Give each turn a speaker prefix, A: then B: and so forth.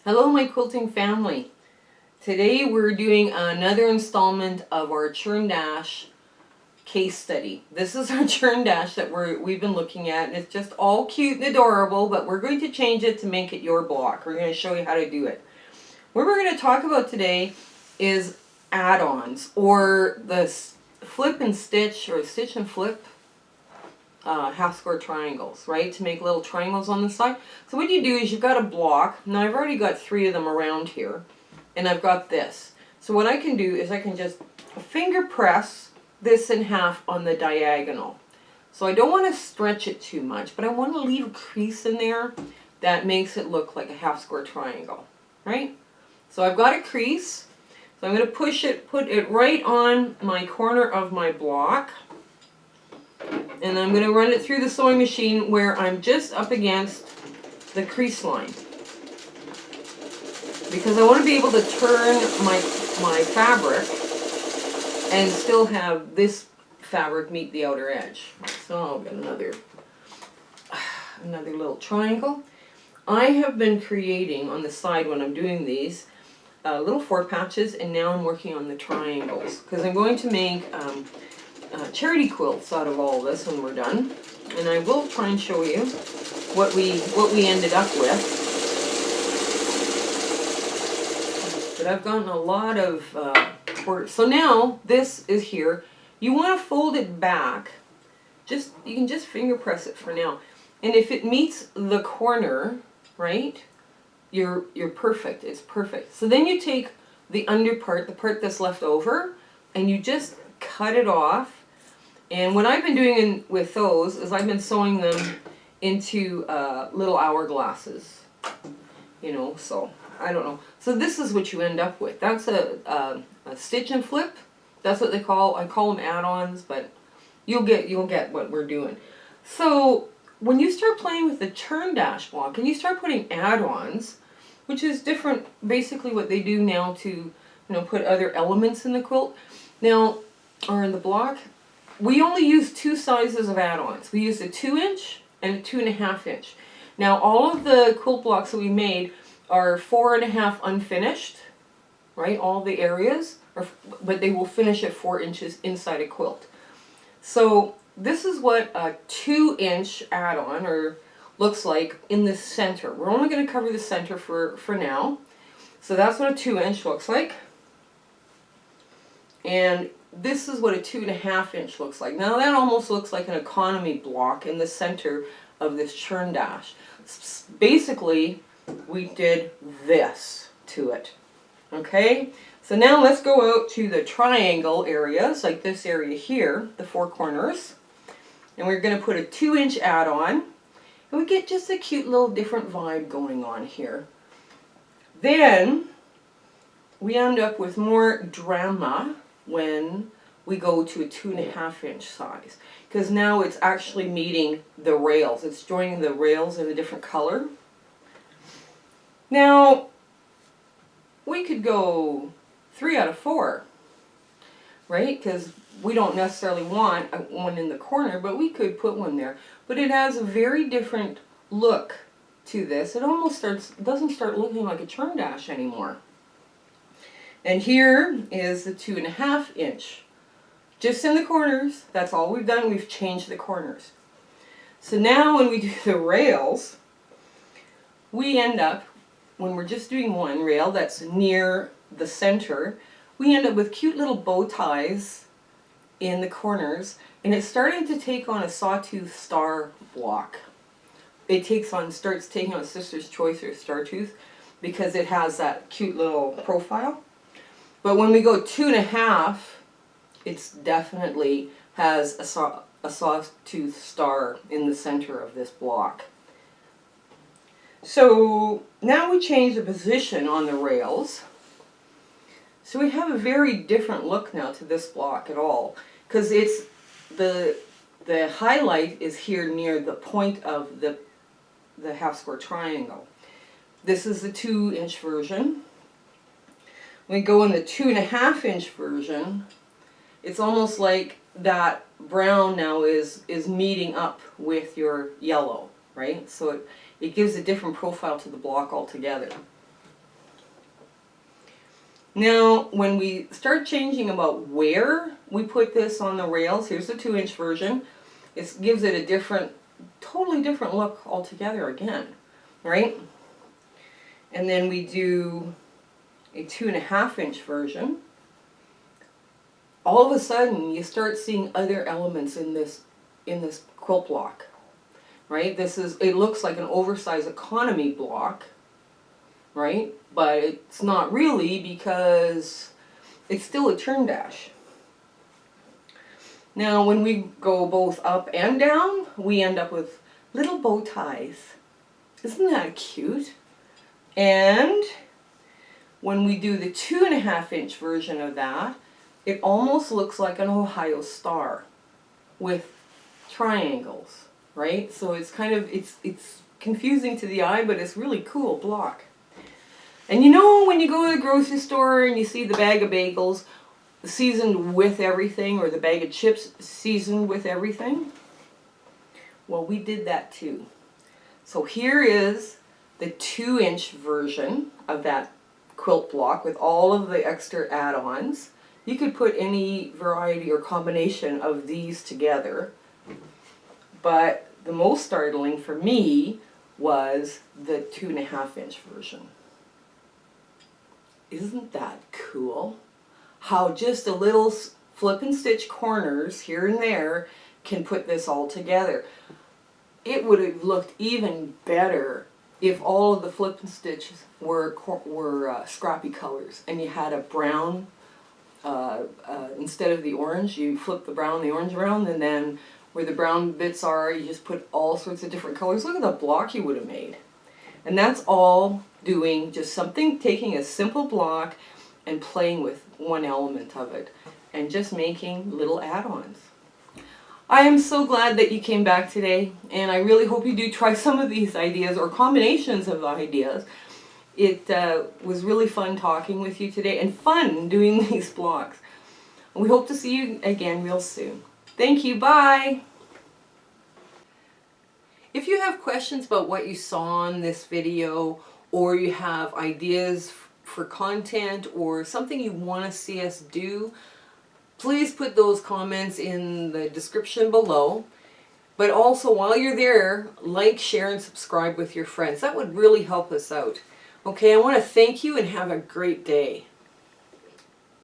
A: Hello my quilting family. Today we're doing another installment of our Churn Dash Case Study. This is our Churn Dash that we've been looking at, and it's just all cute and adorable, but we're going to change it to make it your block. We're going to show you how to do it. What we're going to talk about today is add-ons, or the flip and stitch, or stitch and flip half square triangles, right? To make little triangles on the side. So what you do is you've got a block. Now I've already got 3 of them around here, and I've got this. So what I can do is I can just finger press this in half on the diagonal. So I don't want to stretch it too much, but I want to leave a crease in there that makes it look like a half square triangle, right? So I've got a crease. So I'm going to put it right on my corner of my block. And I'm going to run it through the sewing machine where I'm just up against the crease line, because I want to be able to turn my fabric and still have this fabric meet the outer edge. So I'll get another little triangle. I have been creating on the side when I'm doing these little 4 patches, and now I'm working on the triangles because I'm going to make charity quilts out of all this when we're done, and I will try and show you what we ended up with. But I've gotten a lot of work. So now this is here. You want to fold it back. You can just finger press it for now, and if it meets the corner, right, you're perfect. It's perfect. So then you take the under part, the part that's left over, and you just cut it off. And what I've been doing with those is I've been sewing them into little hourglasses, you know, so I don't know. So this is what you end up with. That's a stitch and flip. That's what I call them add-ons, but you'll get what we're doing. So when you start playing with the Churn Dash block and you start putting add-ons, which is different, basically what they do now to, put other elements in the quilt now, or in the block. We only use 2 sizes of add-ons. We use a 2-inch and a 2.5 inch. Now all of the quilt blocks that we made are 4.5 unfinished, right? All the areas, but they will finish at 4 inches inside a quilt. So this is what a 2-inch add-on looks like in the center. We're only going to cover the center for now. So that's what a 2-inch looks like. And this is what a 2.5 inch looks like. Now that almost looks like an economy block in the center of this Churn Dash. Basically, we did this to it. Okay? So now let's go out to the triangle areas, like this area here, the 4 corners. And we're going to put a 2-inch add-on. And we get just a cute little different vibe going on here. Then we end up with more drama when we go to a 2.5 inch size, because now it's actually meeting the rails. It's joining the rails in a different color. Now we could go 3 out of 4, right? Because we don't necessarily want one in the corner, but we could put one there. But it has a very different look to this. It almost doesn't start looking like a Churn Dash anymore. And here is the 2.5 inch. Just in the corners. That's all we've done. We've changed the corners. So now when we do the rails, we end up, when we're just doing one rail that's near the center, we end up with cute little bow ties in the corners, and it's starting to take on a sawtooth star block. It starts taking on Sister's Choice or Star Tooth, because it has that cute little profile. But when we go 2.5, it's definitely has a sawtooth star in the center of this block. So now we change the position on the rails. So we have a very different look now to this block at all, because it's the highlight is here near the point of the half square triangle. This is the 2-inch version. When we go in the 2.5 inch version, it's almost like that brown now is meeting up with your yellow, right? So it gives a different profile to the block altogether. Now, when we start changing about where we put this on the rails, here's the 2-inch version. It gives it a different, totally different look altogether again, right? And then we do a 2.5-inch version. All of a sudden, you start seeing other elements in this quilt block, right? It looks like an oversized economy block, right? But it's not really, because it's still a churn dash. Now, when we go both up and down, we end up with little bow ties. Isn't that cute? And when we do the 2.5-inch version of that, it almost looks like an Ohio star with triangles, right? So it's kind of, it's confusing to the eye, but it's really cool block. And you know, when you go to the grocery store and you see the bag of bagels seasoned with everything, or the bag of chips seasoned with everything? Well, we did that too. So here is the 2-inch version of that quilt block with all of the extra add-ons. You could put any variety or combination of these together, but the most startling for me was the 2.5-inch version. Isn't that cool? How just a little flip and stitch corners here and there can put this all together. It would have looked even better if all of the flip and stitches were scrappy colors, and you had a brown, instead of the orange, you flip the brown and the orange around, and then where the brown bits are, you just put all sorts of different colors. Look at the block you would have made. And that's all doing just something, taking a simple block and playing with one element of it, and just making little add-ons. I am so glad that you came back today, and I really hope you do try some of these ideas or combinations of ideas. It was really fun talking with you today, and fun doing these blocks. We hope to see you again real soon. Thank you. Bye. If you have questions about what you saw in this video, or you have ideas for content or something you want to see us do, please put those comments in the description below. But also, while you're there, like, share, and subscribe with your friends. That would really help us out. Okay, I want to thank you and have a great day.